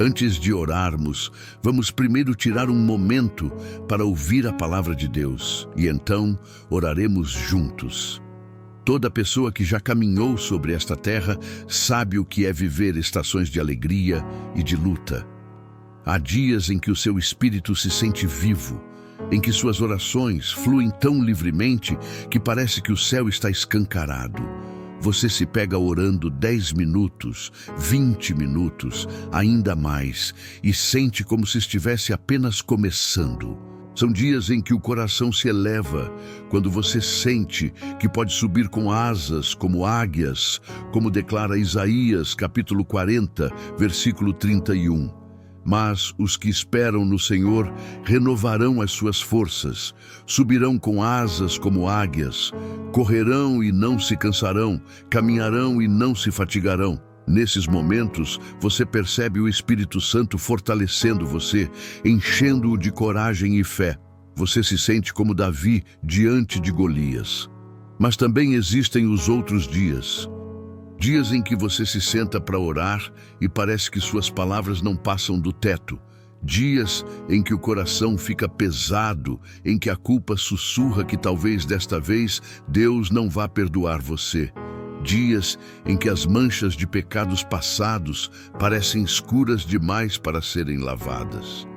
Antes de orarmos, vamos primeiro tirar um momento para ouvir a palavra de Deus e então oraremos juntos. Toda pessoa que já caminhou sobre esta terra sabe o que é viver estações de alegria e de luta. Há dias em que o seu espírito se sente vivo, em que suas orações fluem tão livremente que parece que o céu está escancarado. Você se pega orando 10 minutos, 20 minutos, ainda mais, e sente como se estivesse apenas começando. São dias em que o coração se eleva, quando você sente que pode subir com asas como águias, como declara Isaías, capítulo 40, versículo 31. Mas os que esperam no Senhor renovarão as suas forças, subirão com asas como águias, correrão e não se cansarão, caminharão e não se fatigarão. Nesses momentos, você percebe o Espírito Santo fortalecendo você, enchendo-o de coragem e fé. Você se sente como Davi diante de Golias. Mas também existem os outros dias. Dias em que você se senta para orar e parece que suas palavras não passam do teto. Dias em que o coração fica pesado, em que a culpa sussurra que talvez desta vez Deus não vá perdoar você. Dias em que as manchas de pecados passados parecem escuras demais para serem lavadas.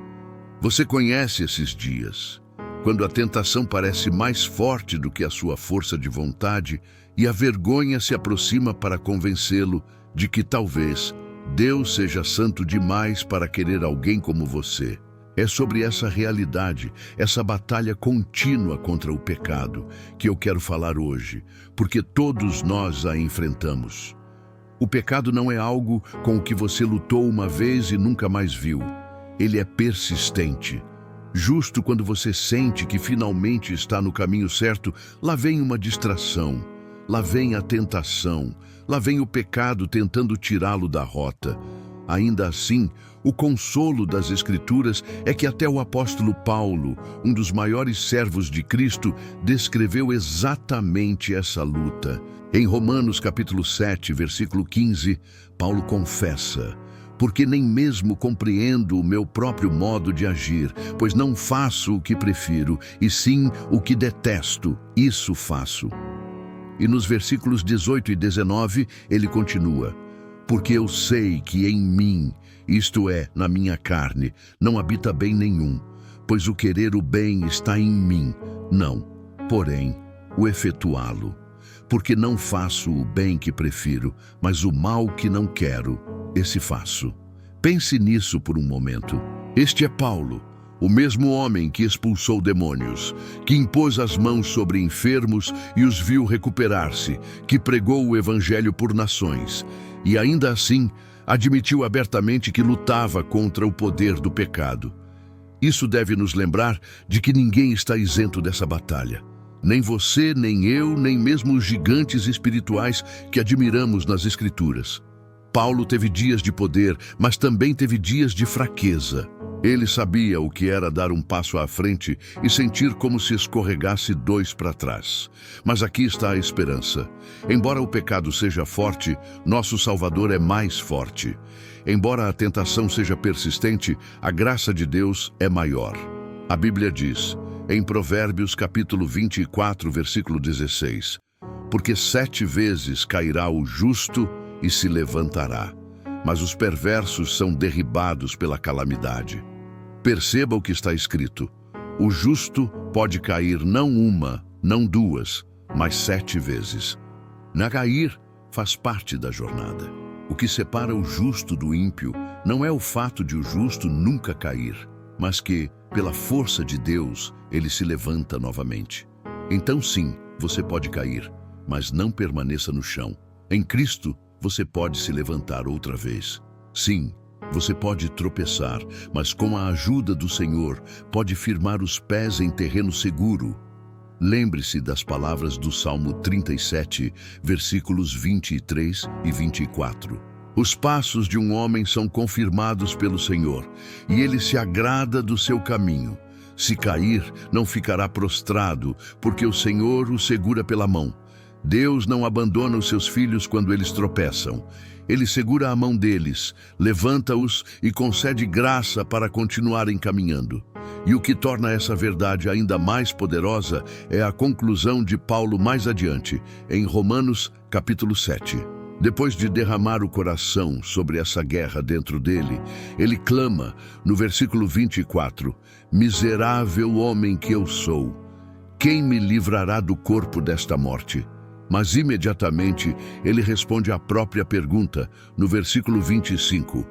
Você conhece esses dias, quando a tentação parece mais forte do que a sua força de vontade e a vergonha se aproxima para convencê-lo de que talvez Deus seja santo demais para querer alguém como você. É sobre essa realidade, essa batalha contínua contra o pecado, que eu quero falar hoje, porque todos nós a enfrentamos. O pecado não é algo com o que você lutou uma vez e nunca mais viu. Ele é persistente. Justo quando você sente que finalmente está no caminho certo, lá vem uma distração, lá vem a tentação, lá vem o pecado tentando tirá-lo da rota. Ainda assim, o consolo das Escrituras é que até o apóstolo Paulo, um dos maiores servos de Cristo, descreveu exatamente essa luta. Em Romanos capítulo 7, versículo 15, Paulo confessa: porque nem mesmo compreendo o meu próprio modo de agir, pois não faço o que prefiro, e sim o que detesto, isso faço. E nos versículos 18 e 19, ele continua: porque eu sei que em mim, isto é, na minha carne, não habita bem nenhum, pois o querer o bem está em mim, não, porém, o efetuá-lo. Porque não faço o bem que prefiro, mas o mal que não quero, esse faço. Pense nisso por um momento. Este é Paulo, o mesmo homem que expulsou demônios, que impôs as mãos sobre enfermos e os viu recuperar-se, que pregou o evangelho por nações, e ainda assim admitiu abertamente que lutava contra o poder do pecado. Isso deve nos lembrar de que ninguém está isento dessa batalha. Nem você, nem eu, nem mesmo os gigantes espirituais que admiramos nas Escrituras. Paulo teve dias de poder, mas também teve dias de fraqueza. Ele sabia o que era dar um passo à frente e sentir como se escorregasse 2 para trás. Mas aqui está a esperança. Embora o pecado seja forte, nosso Salvador é mais forte. Embora a tentação seja persistente, a graça de Deus é maior. A Bíblia diz, em Provérbios capítulo 24, versículo 16, porque 7 vezes cairá o justo e se levantará, mas os perversos são derribados pela calamidade. Perceba o que está escrito: o justo pode cair não 1, não 2, mas 7 vezes. Não cair faz parte da jornada. O que separa o justo do ímpio não é o fato de o justo nunca cair, mas que, pela força de Deus, ele se levanta novamente. Então sim, você pode cair, mas não permaneça no chão. Em Cristo, você pode se levantar outra vez. Sim, você pode tropeçar, mas com a ajuda do Senhor, pode firmar os pés em terreno seguro. Lembre-se das palavras do Salmo 37, versículos 23 e 24. Os passos de um homem são confirmados pelo Senhor, e ele se agrada do seu caminho. Se cair, não ficará prostrado, porque o Senhor o segura pela mão. Deus não abandona os seus filhos quando eles tropeçam. Ele segura a mão deles, levanta-os e concede graça para continuarem caminhando. E o que torna essa verdade ainda mais poderosa é a conclusão de Paulo mais adiante, em Romanos, capítulo 7. Depois de derramar o coração sobre essa guerra dentro dele, ele clama, no versículo 24, "Miserável homem que eu sou, quem me livrará do corpo desta morte?" Mas imediatamente ele responde à própria pergunta, no versículo 25,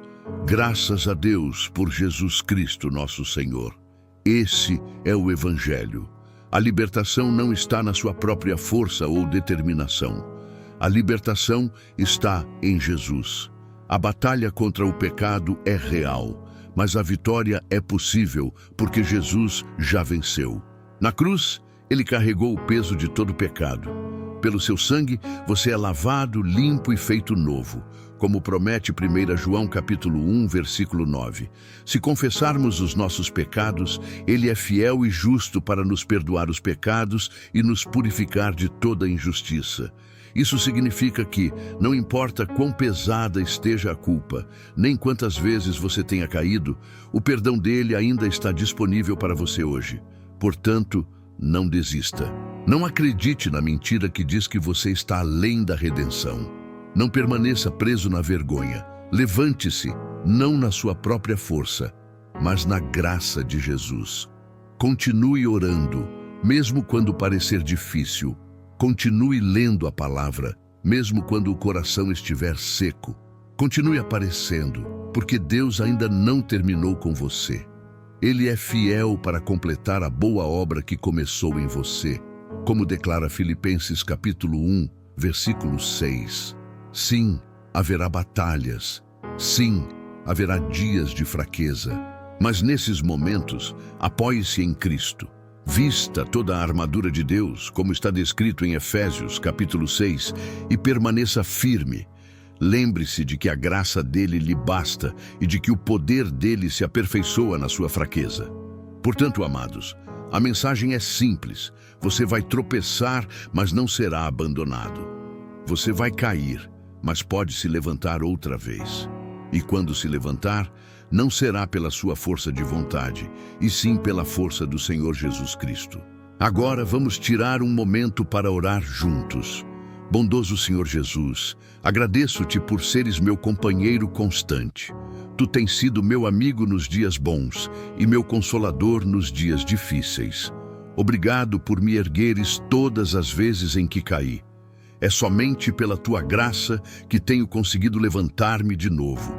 "Graças a Deus por Jesus Cristo nosso Senhor." Esse é o Evangelho. A libertação não está na sua própria força ou determinação. A libertação está em Jesus. A batalha contra o pecado é real, mas a vitória é possível porque Jesus já venceu. Na cruz, ele carregou o peso de todo o pecado. Pelo seu sangue, você é lavado, limpo e feito novo, como promete 1 João capítulo 1, versículo 9. Se confessarmos os nossos pecados, ele é fiel e justo para nos perdoar os pecados e nos purificar de toda injustiça. Isso significa que, não importa quão pesada esteja a culpa, nem quantas vezes você tenha caído, o perdão dele ainda está disponível para você hoje. Portanto, não desista. Não acredite na mentira que diz que você está além da redenção. Não permaneça preso na vergonha. Levante-se, não na sua própria força, mas na graça de Jesus. Continue orando, mesmo quando parecer difícil. Continue lendo a palavra, mesmo quando o coração estiver seco. Continue aparecendo, porque Deus ainda não terminou com você. Ele é fiel para completar a boa obra que começou em você, como declara Filipenses capítulo 1, versículo 6. Sim, haverá batalhas. Sim, haverá dias de fraqueza. Mas nesses momentos, apoie-se em Cristo. Vista toda a armadura de Deus, como está descrito em Efésios capítulo 6, e permaneça firme. Lembre-se de que a graça dele lhe basta e de que o poder dele se aperfeiçoa na sua fraqueza. Portanto, amados, a mensagem é simples. Você vai tropeçar, mas não será abandonado. Você vai cair, mas pode se levantar outra vez. E quando se levantar, não será pela sua força de vontade, e sim pela força do Senhor Jesus Cristo. Agora vamos tirar um momento para orar juntos. Bondoso Senhor Jesus, agradeço-te por seres meu companheiro constante. Tu tens sido meu amigo nos dias bons e meu consolador nos dias difíceis. Obrigado por me ergueres todas as vezes em que caí. É somente pela tua graça que tenho conseguido levantar-me de novo.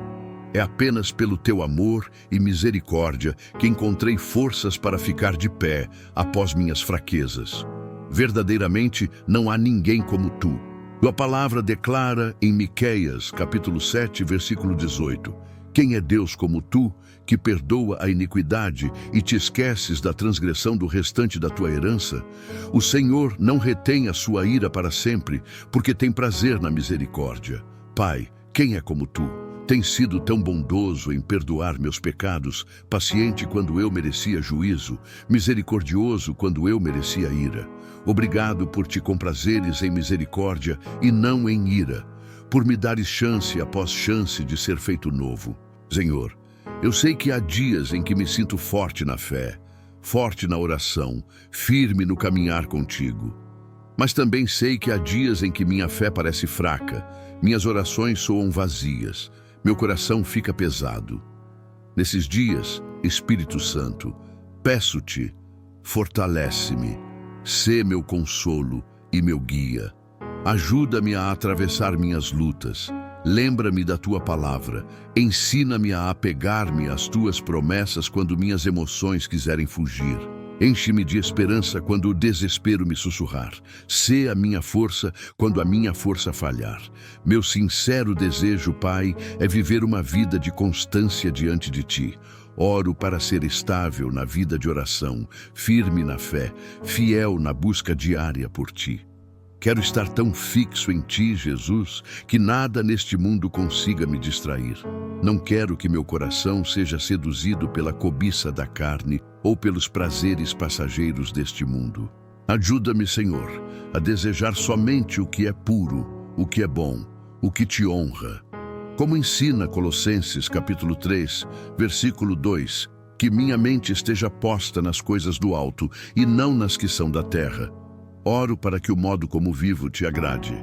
É apenas pelo teu amor e misericórdia que encontrei forças para ficar de pé após minhas fraquezas. Verdadeiramente, não há ninguém como tu. Tua palavra declara em Miqueias, capítulo 7, versículo 18, "Quem é Deus como tu, que perdoa a iniquidade e te esqueces da transgressão do restante da tua herança? O Senhor não retém a sua ira para sempre, porque tem prazer na misericórdia. Pai, quem é como tu? Tens sido tão bondoso em perdoar meus pecados, paciente quando eu merecia juízo, misericordioso quando eu merecia ira. Obrigado por te comprazeres em misericórdia e não em ira, por me dares chance após chance de ser feito novo. Senhor, eu sei que há dias em que me sinto forte na fé, forte na oração, firme no caminhar contigo. Mas também sei que há dias em que minha fé parece fraca, minhas orações soam vazias, meu coração fica pesado. Nesses dias, Espírito Santo, peço-te, fortalece-me, sê meu consolo e meu guia. Ajuda-me a atravessar minhas lutas. Lembra-me da tua palavra. Ensina-me a apegar-me às tuas promessas quando minhas emoções quiserem fugir. Enche-me de esperança quando o desespero me sussurrar. Sê a minha força quando a minha força falhar. Meu sincero desejo, Pai, é viver uma vida de constância diante de Ti. Oro para ser estável na vida de oração, firme na fé, fiel na busca diária por Ti. Quero estar tão fixo em Ti, Jesus, que nada neste mundo consiga me distrair. Não quero que meu coração seja seduzido pela cobiça da carne ou pelos prazeres passageiros deste mundo. Ajuda-me, Senhor, a desejar somente o que é puro, o que é bom, o que Te honra. Como ensina Colossenses capítulo 3, versículo 2, que minha mente esteja posta nas coisas do alto e não nas que são da terra. Oro para que o modo como vivo te agrade.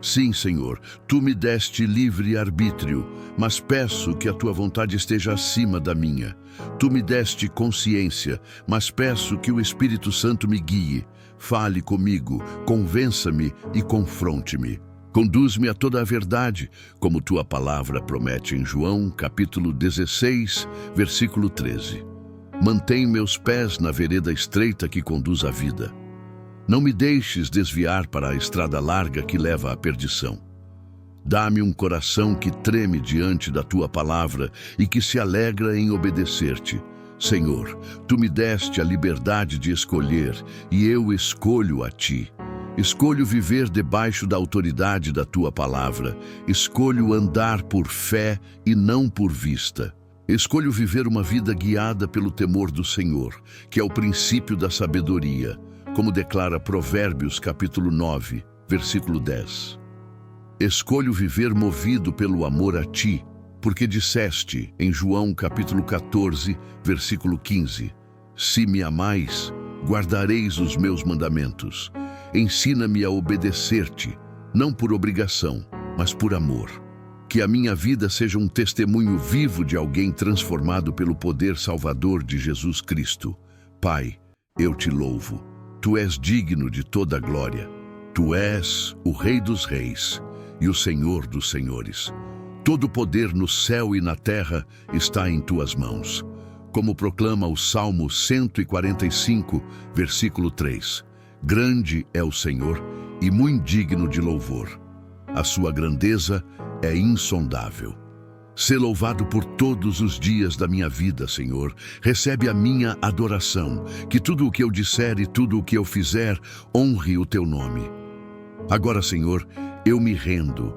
Sim, Senhor, tu me deste livre arbítrio, mas peço que a tua vontade esteja acima da minha. Tu me deste consciência, mas peço que o Espírito Santo me guie. Fale comigo, convença-me e confronte-me. Conduz-me a toda a verdade, como tua palavra promete em João, capítulo 16, versículo 13. Mantém meus pés na vereda estreita que conduz à vida. Não me deixes desviar para a estrada larga que leva à perdição. Dá-me um coração que treme diante da tua palavra e que se alegra em obedecer-te. Senhor, tu me deste a liberdade de escolher e eu escolho a ti. Escolho viver debaixo da autoridade da tua palavra. Escolho andar por fé e não por vista. Escolho viver uma vida guiada pelo temor do Senhor, que é o princípio da sabedoria, como declara Provérbios capítulo 9, versículo 10. Escolho viver movido pelo amor a ti, porque disseste em João capítulo 14, versículo 15, se me amais, guardareis os meus mandamentos. Ensina-me a obedecer-te, não por obrigação, mas por amor. Que a minha vida seja um testemunho vivo de alguém transformado pelo poder salvador de Jesus Cristo. Pai, eu te louvo. Tu és digno de toda a glória. Tu és o Rei dos Reis e o Senhor dos Senhores. Todo o poder no céu e na terra está em tuas mãos. Como proclama o Salmo 145, versículo 3. Grande é o Senhor e muito digno de louvor. A sua grandeza é insondável. Sê louvado por todos os dias da minha vida, Senhor. Recebe a minha adoração. Que tudo o que eu disser e tudo o que eu fizer honre o teu nome. Agora, Senhor, eu me rendo.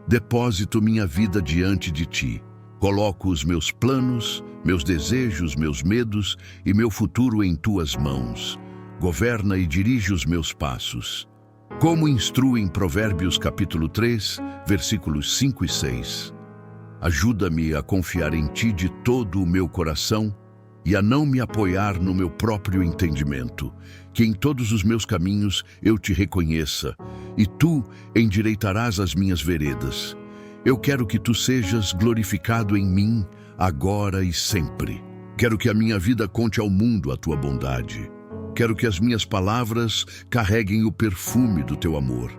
Deposito minha vida diante de ti. Coloco os meus planos, meus desejos, meus medos e meu futuro em tuas mãos. Governa e dirige os meus passos. Como instrui em Provérbios capítulo 3, versículos 5 e 6. Ajuda-me a confiar em ti de todo o meu coração e a não me apoiar no meu próprio entendimento. Que em todos os meus caminhos eu te reconheça e tu endireitarás as minhas veredas. Eu quero que tu sejas glorificado em mim, agora e sempre. Quero que a minha vida conte ao mundo a tua bondade. Quero que as minhas palavras carreguem o perfume do teu amor.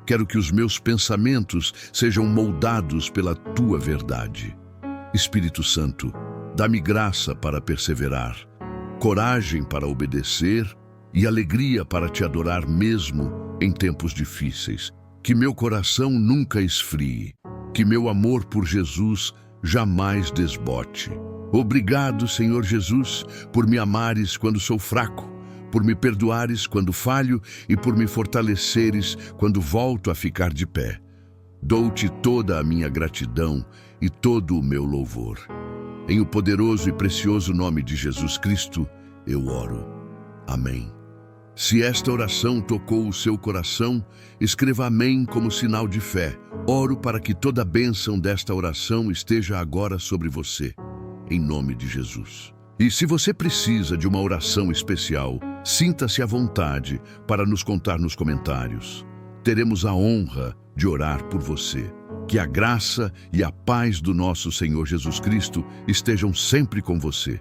Quero que os meus pensamentos sejam moldados pela tua verdade. Espírito Santo, dá-me graça para perseverar, coragem para obedecer e alegria para te adorar mesmo em tempos difíceis. Que meu coração nunca esfrie, que meu amor por Jesus jamais desbote. Obrigado, Senhor Jesus, por me amares quando sou fraco, por me perdoares quando falho e por me fortaleceres quando volto a ficar de pé. Dou-te toda a minha gratidão e todo o meu louvor. Em o poderoso e precioso nome de Jesus Cristo, eu oro. Amém. Se esta oração tocou o seu coração, escreva amém como sinal de fé. Oro para que toda a bênção desta oração esteja agora sobre você, em nome de Jesus. E se você precisa de uma oração especial, sinta-se à vontade para nos contar nos comentários. Teremos a honra de orar por você. Que a graça e a paz do nosso Senhor Jesus Cristo estejam sempre com você.